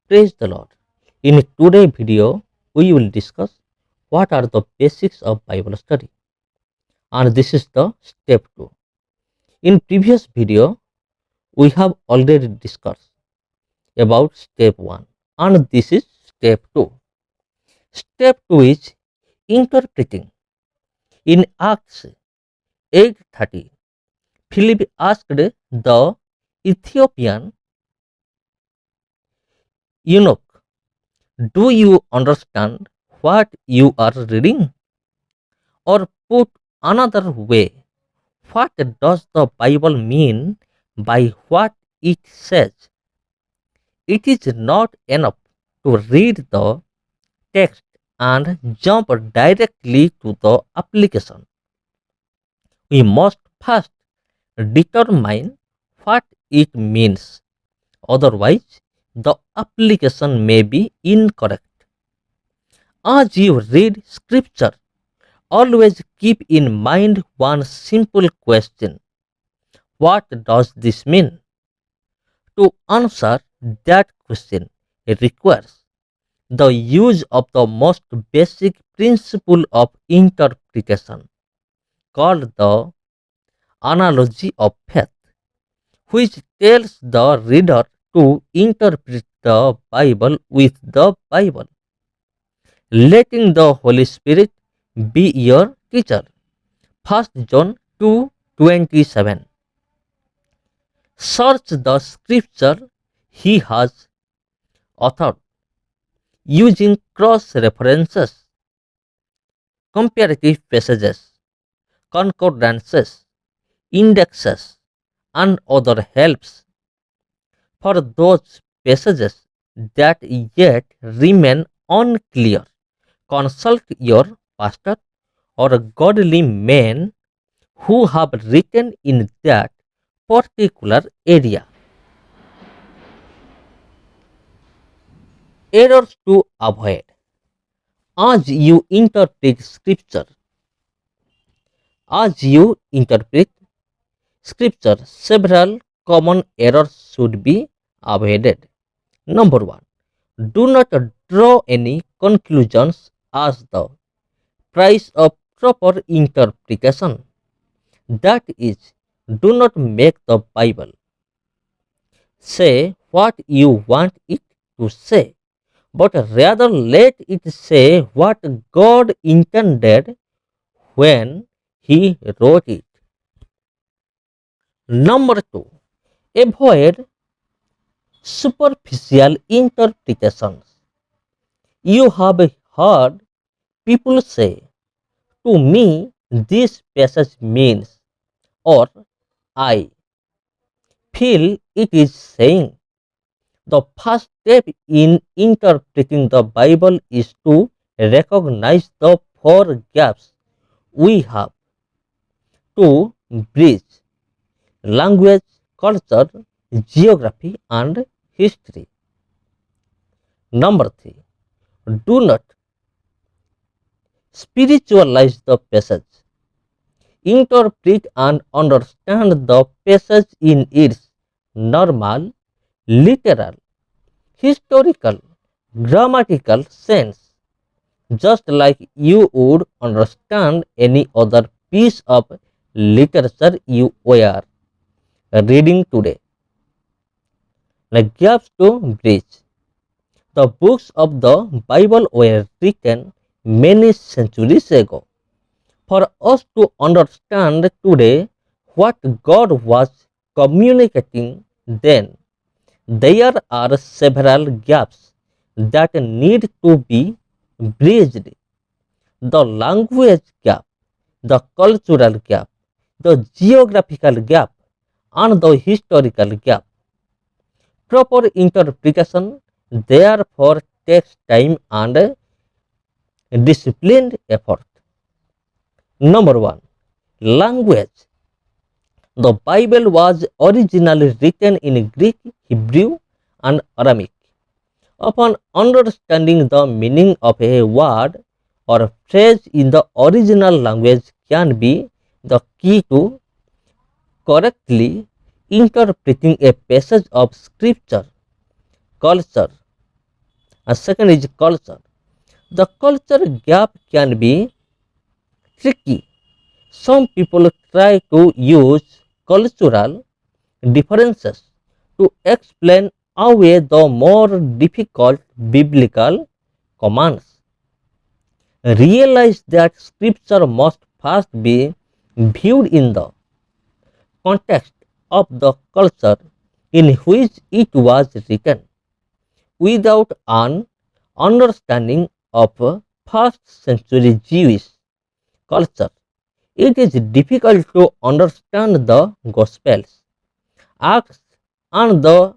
Praise the Lord. In today's video, we will discuss what are the basics of Bible study. And this is the step 2. In previous video, we have already discussed about step 1 and this is step 2. Step 2 is interpreting. In Acts 8:30, Philip asked the Ethiopian eunuch, "Do you understand what you are reading?" Or put another way, what does the Bible mean by what it says? It is not enough to read the text and jump directly to the application. We must first determine what it means. Otherwise, the application may be incorrect. As you read scripture, always keep in mind one simple question: what does this mean? To answer that question requires the use of the most basic principle of interpretation called the analogy of faith, which tells the reader to interpret the Bible with the Bible, letting the Holy Spirit be your teacher. 1 John 2:27. Search the scripture he has authored using cross references, comparative passages, concordances, indexes, and other helps. For those passages that yet remain unclear, consult your pastor or godly men who have written in that particular area. Errors to avoid. As you interpret scripture, several common errors should be avoided. Number 1. Do not draw any conclusions as the price of proper interpretation. That is, do not make the Bible say what you want it to say, but rather let it say what God intended when He wrote it. Number 2. Avoid superficial interpretations. You have heard people say, "To me, this passage means," or "I feel it is saying." The first step in interpreting the Bible is to recognize the four gaps we have to bridge: language, culture, geography, and history. Number 3. Do not spiritualize the passage. Interpret and understand the passage in its normal, literal, historical, grammatical sense, just like you would understand any other piece of literature you were reading today. Like gaps to bridge. The books of the Bible were written many centuries ago. For us to understand today what God was communicating then, there are several gaps that need to be bridged: the language gap, the cultural gap, the geographical gap, and the historical gap. Proper interpretation therefore takes time and disciplined effort. Number 1. Language. The Bible was originally written in Greek, Hebrew, and Aramaic. Upon understanding the meaning of a word or phrase in the original language can be the key to correctly interpreting a passage of scripture. Culture. And second is culture. The culture gap can be tricky. Some people try to use cultural differences to explain away the more difficult biblical commands. Realize that scripture must first be viewed in the context of the culture in which it was written. Without an understanding of first century Jewish culture, it is difficult to understand the Gospels. Acts and the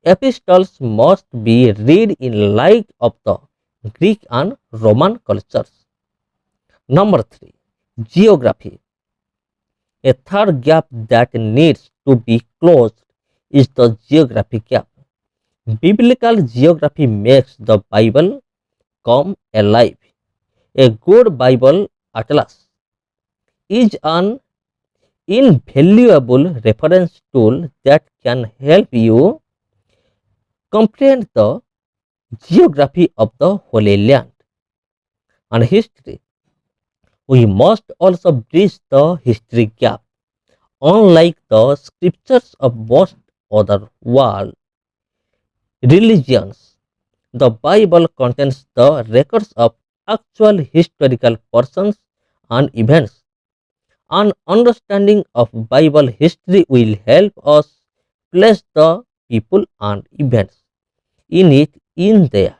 epistles must be read in light of the Greek and Roman cultures. Number 3. Geography. A third gap that needs to be closed is the geography gap. Biblical geography makes the Bible come alive. A good Bible atlas is an invaluable reference tool that can help you comprehend the geography of the Holy Land and history. We must also bridge the history gap. Unlike the scriptures of most other world religions, the Bible contains the records of actual historical persons and events. An understanding of Bible history will help us place the people and events in it in their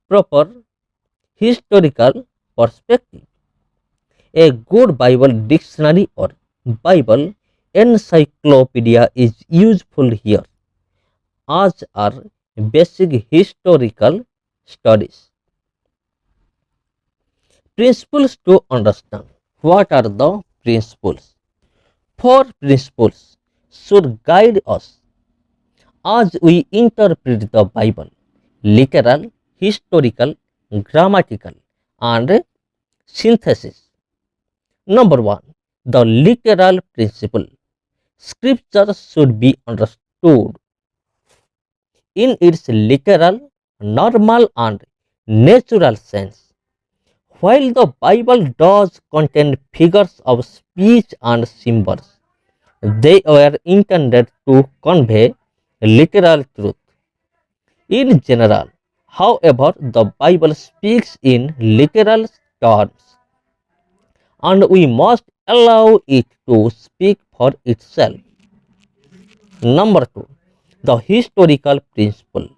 proper historical perspective. A good Bible dictionary or Bible encyclopedia is useful here, as are basic historical studies. Principles to understand. What are the principles? Four principles should guide us as we interpret the Bible: literal, historical, grammatical, and synthesis. Number one, the literal principle. Scripture should be understood in its literal, normal, and natural sense. While the Bible does contain figures of speech and symbols, they were intended to convey literal truth. In general, however, the Bible speaks in literal terms, and we must allow it to speak for itself. Number two, the historical principle.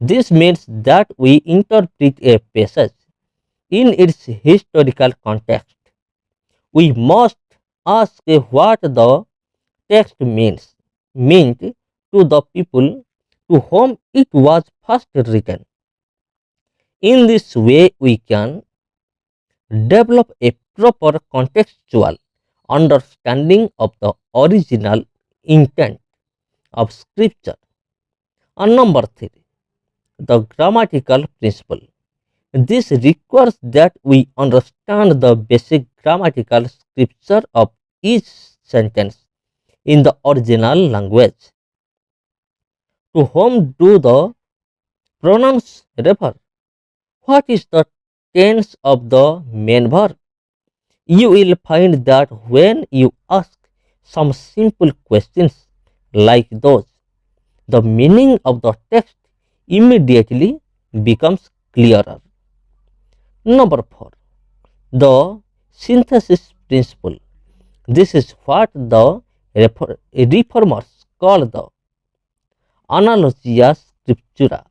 This means that we interpret a passage in its historical context. We must ask what the text meant to the people to whom it was first written. In this way, we can develop a proper contextual understanding of the original intent of scripture. And number three, the grammatical principle. This requires that we understand the basic grammatical scripture of each sentence in the original language. To whom do the pronouns refer? What is the tense of the main verb? You will find that when you ask some simple questions like those, the meaning of the text immediately becomes clearer. Number 4. The synthesis principle. This is what the reformers call the analogia scriptura.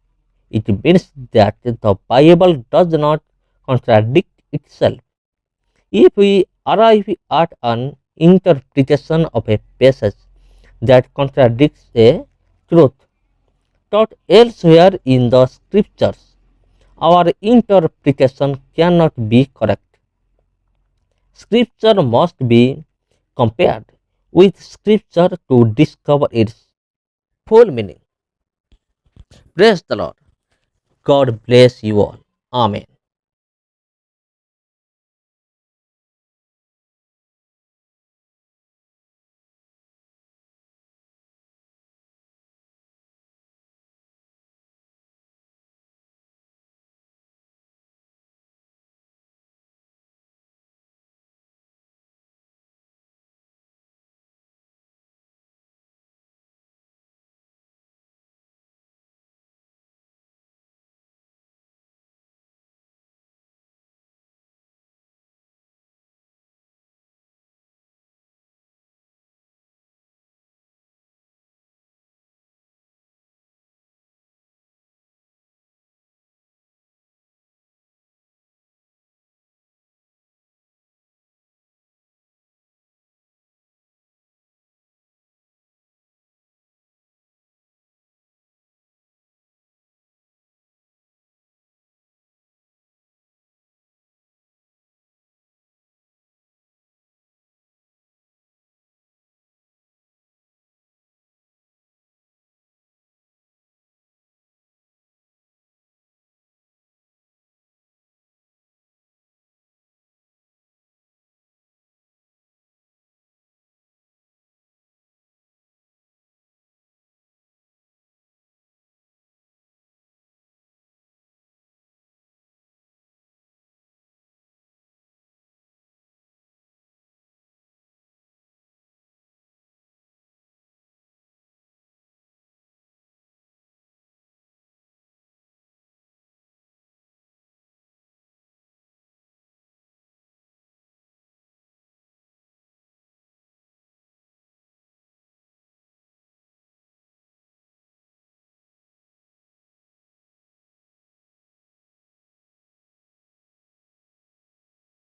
It means that the Bible does not contradict itself. If we arrive at an interpretation of a passage that contradicts a truth taught elsewhere in the scriptures, our interpretation cannot be correct. Scripture must be compared with scripture to discover its full meaning. Praise the Lord. God bless you all. Amen.